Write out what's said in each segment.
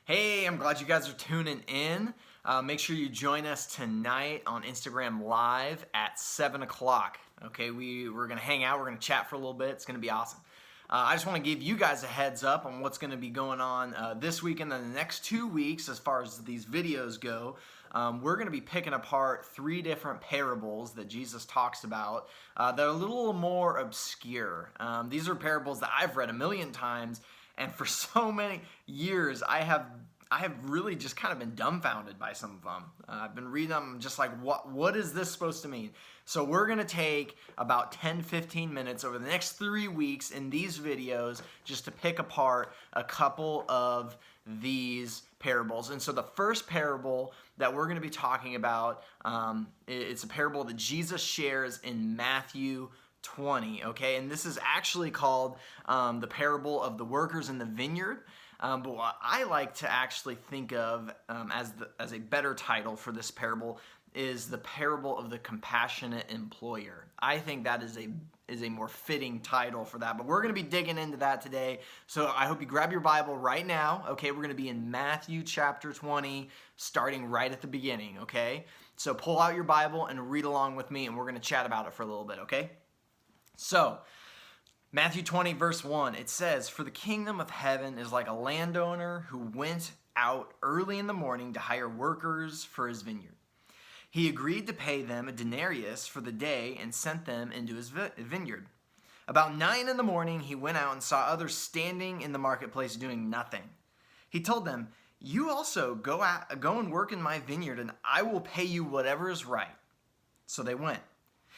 Hey, I'm glad you guys are tuning in. Make sure you join us tonight on Instagram Live at 7 o'clock. Okay, we're going to hang out. We're going to chat for a little bit. It's going to be awesome. I just want to give you guys a heads up on what's going to be going on this week and then the next 2 weeks as far as these videos go. We're going to be picking apart 3 different parables that Jesus talks about that are a little more obscure. These are parables that I've read a million times, and for so many years I have really just kind of been dumbfounded by some of them. I've been reading them just like, what is this supposed to mean? So we're going to take about 10-15 minutes over the next 3 weeks in these videos just to pick apart a couple of these parables. And so the first parable that we're going to be talking about, it's a parable that Jesus shares in Matthew 20, okay? And this is actually called the parable of the workers in the vineyard. But what I like to actually think of as a better title for this parable is the parable of the compassionate employer. I think that is a more fitting title for that. But we're going to be digging into that today. So I hope you grab your Bible right now. Okay, we're going to be in Matthew chapter 20, starting right at the beginning. Okay, so pull out your Bible and read along with me, and we're going to chat about it for a little bit. Okay, so Matthew 20, verse 1, it says, "For the kingdom of heaven is like a landowner who went out early in the morning to hire workers for his vineyard. He agreed to pay them a denarius for the day and sent them into his vineyard. About 9 in the morning, he went out and saw others standing in the marketplace doing nothing. He told them, 'You also go and work in my vineyard, and I will pay you whatever is right.' So they went.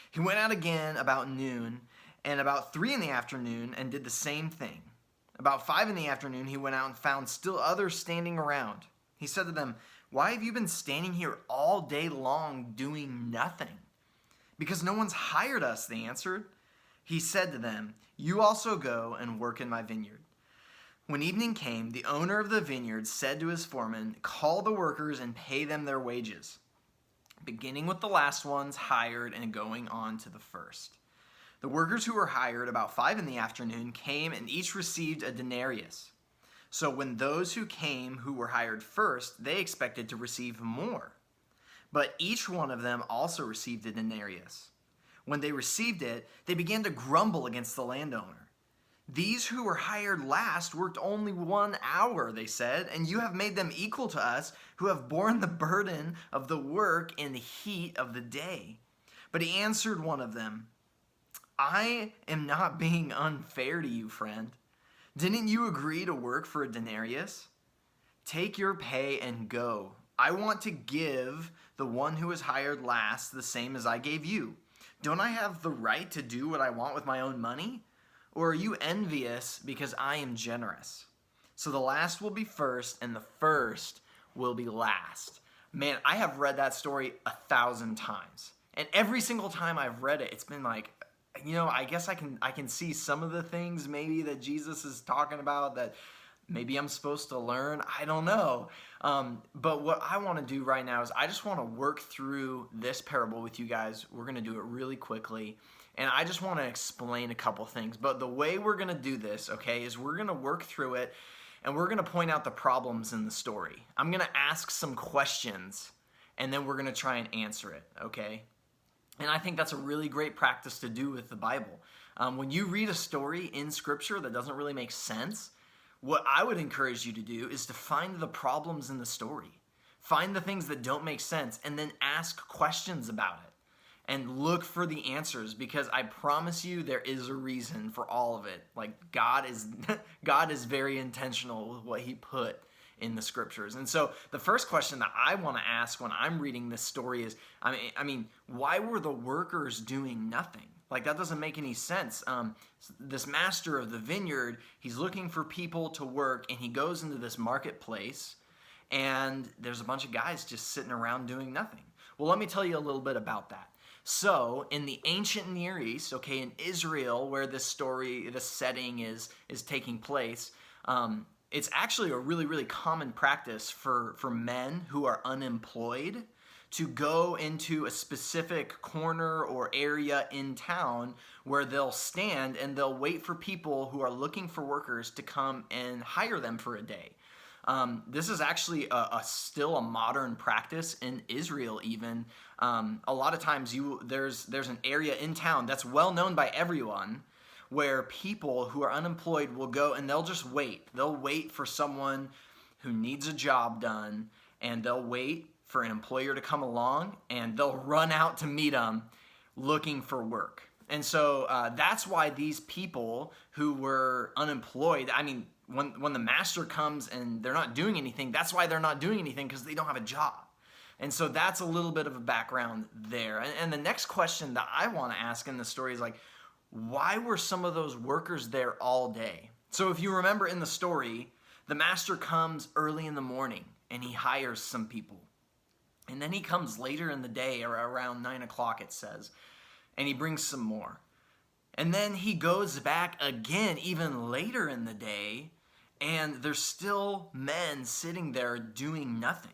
He went out again about noon, and about 3 in the afternoon, and did the same thing. About 5 in the afternoon, he went out and found still others standing around. He said to them, 'Why have you been standing here all day long doing nothing?' 'Because no one's hired us,' they answered. He said to them, 'You also go and work in my vineyard.' When evening came, the owner of the vineyard said to his foreman, 'Call the workers and pay them their wages, beginning with the last ones hired and going on to the first.' The workers who were hired about 5 in the afternoon came and each received a denarius. So when those who came who were hired first, they expected to receive more. But each one of them also received a denarius. When they received it, they began to grumble against the landowner. 'These who were hired last worked only 1 hour,' they said, 'and you have made them equal to us who have borne the burden of the work in the heat of the day.' But he answered one of them, 'I am not being unfair to you, friend. Didn't you agree to work for a denarius? Take your pay and go. I want to give the one who was hired last the same as I gave you. Don't I have the right to do what I want with my own money? Or are you envious because I am generous? So the last will be first, and the first will be last.'" Man, I have read that story 1,000 times. And every single time I've read it, it's been like, I guess I can see some of the things maybe that Jesus is talking about that maybe I'm supposed to learn. I don't know. But what I want to do right now is I just want to work through this parable with you guys. We're going to do it really quickly. And I just want to explain a couple things. But the way we're going to do this, okay, is we're going to work through it and we're going to point out the problems in the story. I'm going to ask some questions and then we're going to try and answer it, okay? And I think that's a really great practice to do with the Bible. When you read a story in Scripture that doesn't really make sense, what I would encourage you to do is to find the problems in the story. Find the things that don't make sense and then ask questions about it. And look for the answers, because I promise you there is a reason for all of it. Like God is very intentional with what he put in the Scriptures. And so the first question that I want to ask when I'm reading this story is, why were the workers doing nothing? Like, that doesn't make any sense. This master of the vineyard, he's looking for people to work, and he goes into this marketplace, and there's a bunch of guys just sitting around doing nothing. Well, let me tell you a little bit about that. So in the ancient Near East, okay, in Israel, where this setting is taking place, it's actually a really, really common practice for men who are unemployed to go into a specific corner or area in town where they'll stand and they'll wait for people who are looking for workers to come and hire them for a day. This is actually still a modern practice in Israel even. A lot of times there's an area in town that's well known by everyone where people who are unemployed will go and they'll just wait. They'll wait for someone who needs a job done, and they'll wait for an employer to come along, and they'll run out to meet them looking for work. And so that's why these people who were unemployed, I mean, when the master comes and they're not doing anything, that's why they're not doing anything, because they don't have a job. And so that's a little bit of a background there. And the next question that I want to ask in the story is like, why were some of those workers there all day? So if you remember in the story, the master comes early in the morning and he hires some people. And then he comes later in the day, or around 9 o'clock it says, and he brings some more. And then he goes back again even later in the day, and there's still men sitting there doing nothing.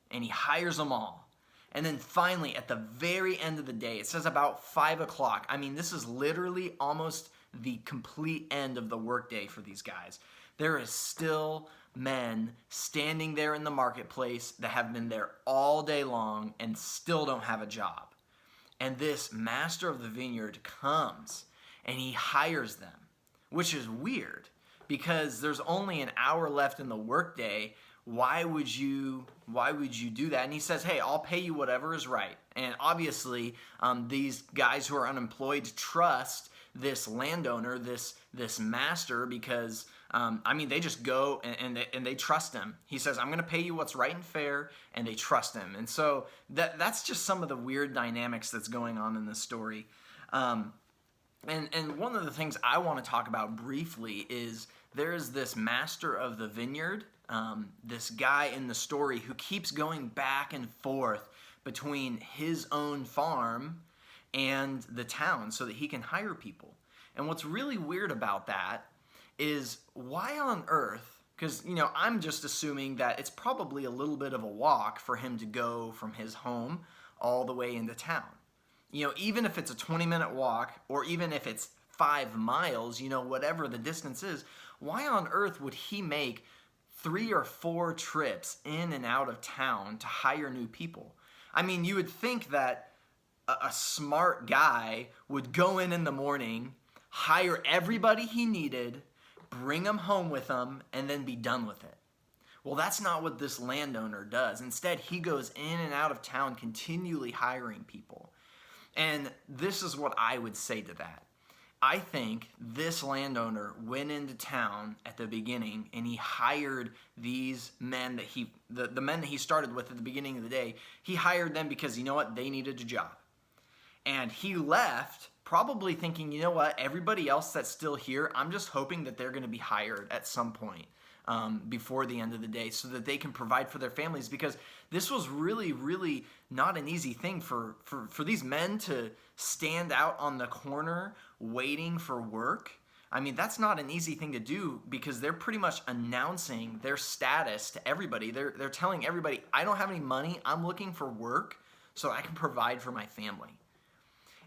And he hires them all. And then finally, at the very end of the day, it says about 5 o'clock. I mean, this is literally almost the complete end of the workday for these guys. There is still men standing there in the marketplace that have been there all day long and still don't have a job. And this master of the vineyard comes and he hires them, which is weird because there's only an hour left in the workday. Why would you do that? And he says, hey, I'll pay you whatever is right. And obviously, these guys who are unemployed trust this landowner, this master, because they just go and they trust him. He says, I'm going to pay you what's right and fair, and they trust him. And so that's just some of the weird dynamics that's going on in this story. And one of the things I want to talk about briefly is there is this master of the vineyard, this guy in the story who keeps going back and forth between his own farm and the town so that he can hire people. And what's really weird about that is why on earth, because, I'm just assuming that it's probably a little bit of a walk for him to go from his home all the way into town. Even if it's a 20-minute walk, or even if it's 5 miles, whatever the distance is, why on earth would he make 3 or 4 trips in and out of town to hire new people? I mean, you would think that a smart guy would go in the morning, hire everybody he needed, bring them home with him, and then be done with it. Well, that's not what this landowner does. Instead, he goes in and out of town continually hiring people. And this is what I would say to that. I think this landowner went into town at the beginning and he hired these men that the men that he started with at the beginning of the day. He hired them because, they needed a job. And he left probably thinking, everybody else that's still here, I'm just hoping that they're going to be hired at some point before the end of the day so that they can provide for their families, because this was really, really not an easy thing for these men to stand out on the corner waiting for work. I mean, that's not an easy thing to do because they're pretty much announcing their status to everybody. They're telling everybody, I don't have any money. I'm looking for work so I can provide for my family.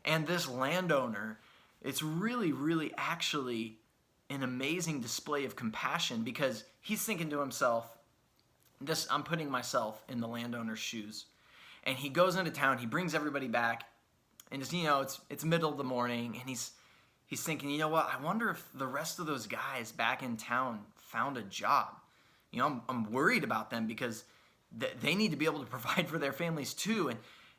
And this landowner, it's really, really actually an amazing display of compassion because he's thinking to himself, I'm putting myself in the landowner's shoes. And he goes into town, he brings everybody back, and it's middle of the morning, and he's thinking, I wonder if the rest of those guys back in town found a job. I'm worried about them because they need to be able to provide for their families too.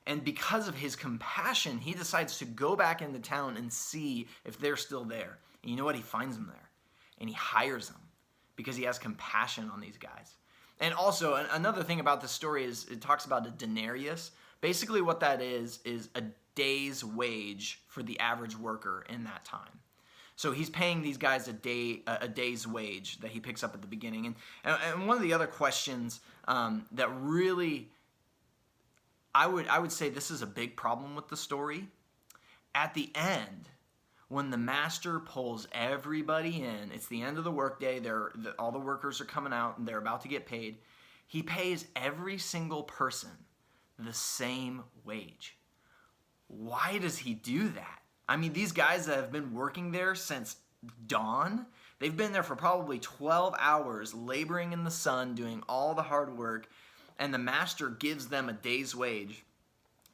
And because of his compassion, he decides to go back into town and see if they're still there. And you know what? He finds them there. And he hires them because he has compassion on these guys. And also, another thing about this story is it talks about a denarius. Basically what that is a day's wage for the average worker in that time. So he's paying these guys a day's wage that he picks up at the beginning. And one of the other questions that really... I would say this is a big problem with the story. At the end, when the master pulls everybody in, it's the end of the workday, all the workers are coming out and they're about to get paid. He pays every single person the same wage. Why does he do that? I mean, these guys that have been working there since dawn, They've been there for probably 12 hours, laboring in the sun, doing all the hard work, and the master gives them a day's wage.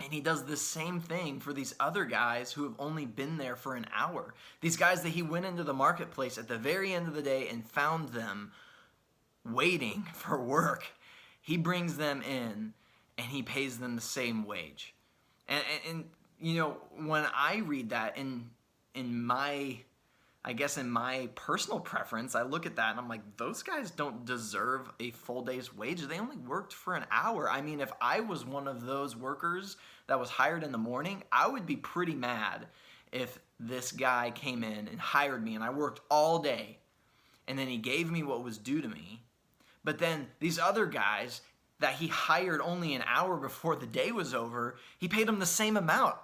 And he does the same thing for these other guys who have only been there for an hour. These guys that he went into the marketplace at the very end of the day and found them waiting for work. He brings them in and he pays them the same wage. And you know, when I read that in my personal preference, I look at that and I'm like, those guys don't deserve a full day's wage. They only worked for an hour. I mean, if I was one of those workers that was hired in the morning, I would be pretty mad if this guy came in and hired me and I worked all day and then he gave me what was due to me. But then these other guys that he hired only an hour before the day was over, he paid them the same amount.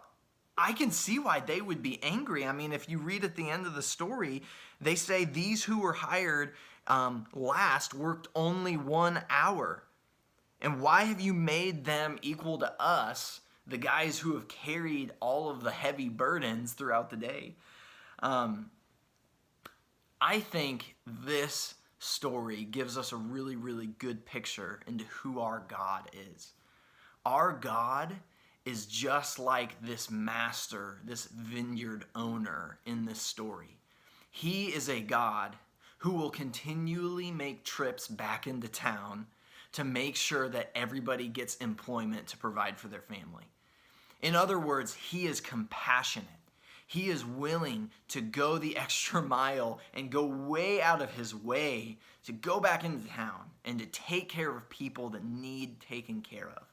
I can see why they would be angry. I mean, if you read at the end of the story, they say these who were hired last worked only 1 hour. And why have you made them equal to us, the guys who have carried all of the heavy burdens throughout the day? I think this story gives us a really, really good picture into who our God is. Our God is just like this master, this vineyard owner in this story. He is a God who will continually make trips back into town to make sure that everybody gets employment to provide for their family. In other words, he is compassionate. He is willing to go the extra mile and go way out of his way to go back into town and to take care of people that need taken care of.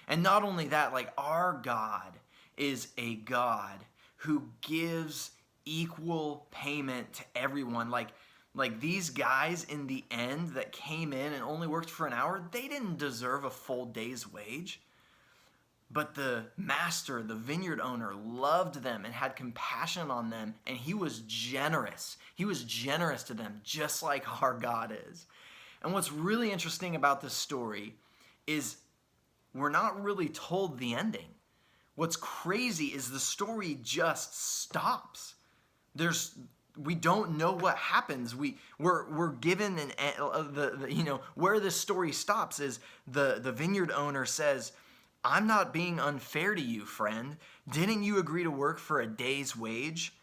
And not only that, like, our God is a God who gives equal payment to everyone. Like these guys in the end that came in and only worked for an hour, they didn't deserve a full day's wage. But the master, the vineyard owner, loved them and had compassion on them, and he was generous. He was generous to them, just like our God is. And what's really interesting about this story is we're not really told the ending. What's crazy is the story just stops. We don't know what happens. We're given where this story stops is the vineyard owner says, "I'm not being unfair to you, friend. Didn't you agree to work for a day's wage?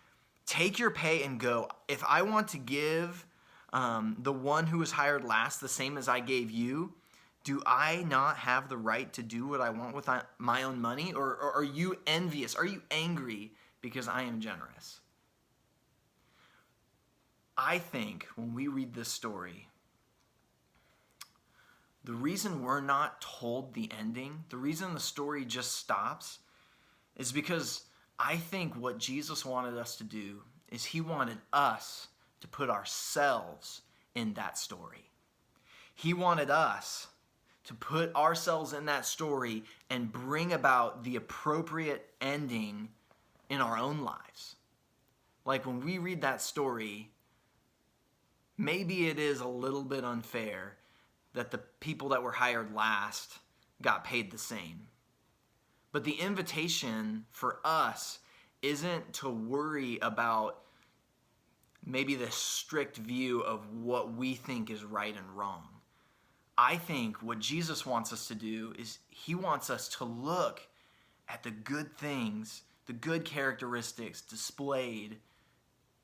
Take your pay and go. If I want to give the one who was hired last the same as I gave you, do I not have the right to do what I want with my own money? Or are you envious? Are you angry because I am generous?" I think when we read this story, the reason we're not told the ending, the reason the story just stops, is because I think what Jesus wanted us to do is he wanted us to put ourselves in that story. He wanted us to put ourselves in that story and bring about the appropriate ending in our own lives. Like when we read that story, maybe it is a little bit unfair that the people that were hired last got paid the same. But the invitation for us isn't to worry about maybe the strict view of what we think is right and wrong. I think what Jesus wants us to do is he wants us to look at the good things, the good characteristics displayed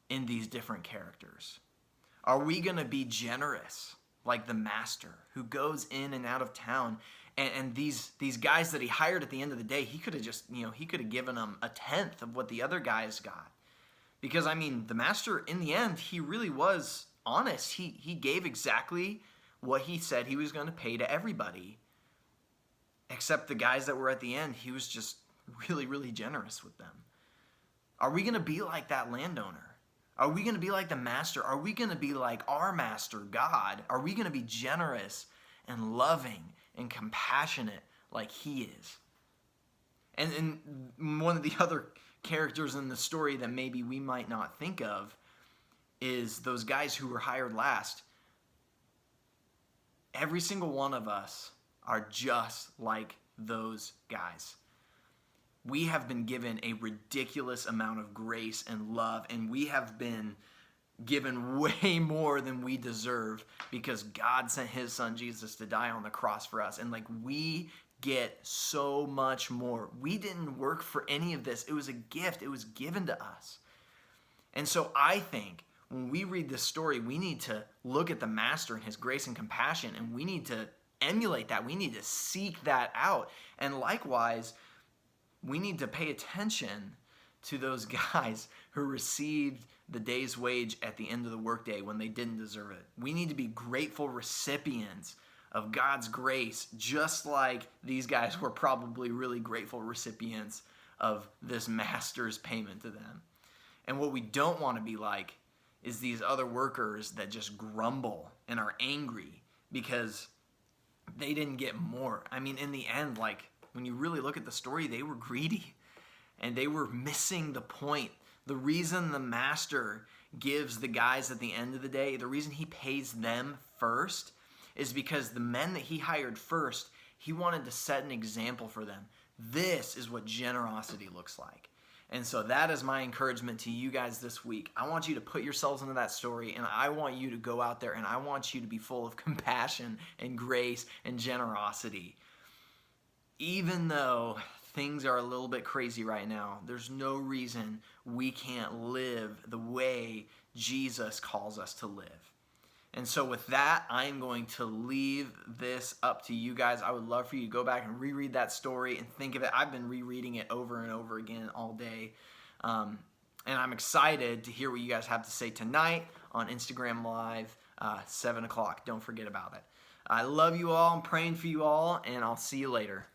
in these different characters. Are we going to be generous like the master who goes in and out of town? And these guys that he hired at the end of the day, he could have just, he could have given them 1/10 of what the other guys got. Because, I mean, the master, in the end, he really was honest. He gave exactly what he said he was going to pay to everybody. Except the guys that were at the end, he was just really, really generous with them. Are we going to be like that landowner? Are we going to be like the master? Are we going to be like our master, God? Are we going to be generous and loving and compassionate like he is? And one of the other characters in the story that maybe we might not think of is those guys who were hired last. Every single one of us are just like those guys. We have been given a ridiculous amount of grace and love, and we have been given way more than we deserve because God sent his son Jesus to die on the cross for us. And like, we get so much more. We didn't work for any of this. It was a gift. It was given to us. And so I think when we read this story, we need to look at the master and his grace and compassion, and we need to emulate that. We need to seek that out. And likewise, we need to pay attention to those guys who received the day's wage at the end of the workday when they didn't deserve it. We need to be grateful recipients of God's grace, just like these guys were probably really grateful recipients of this master's payment to them. And what we don't want to be like is these other workers that just grumble and are angry because they didn't get more. I mean, in the end, like, when you really look at the story, they were greedy and they were missing the point. The reason the master gives the guys at the end of the day, the reason he pays them first is because the men that he hired first, he wanted to set an example for them. This is what generosity looks like. And so that is my encouragement to you guys this week. I want you to put yourselves into that story, and I want you to go out there, and I want you to be full of compassion and grace and generosity. Even though things are a little bit crazy right now, there's no reason we can't live the way Jesus calls us to live. And so with that, I'm going to leave this up to you guys. I would love for you to go back and reread that story and think of it. I've been rereading it over and over again all day. And I'm excited to hear what you guys have to say tonight on Instagram Live, 7 o'clock. Don't forget about it. I love you all. I'm praying for you all, and I'll see you later.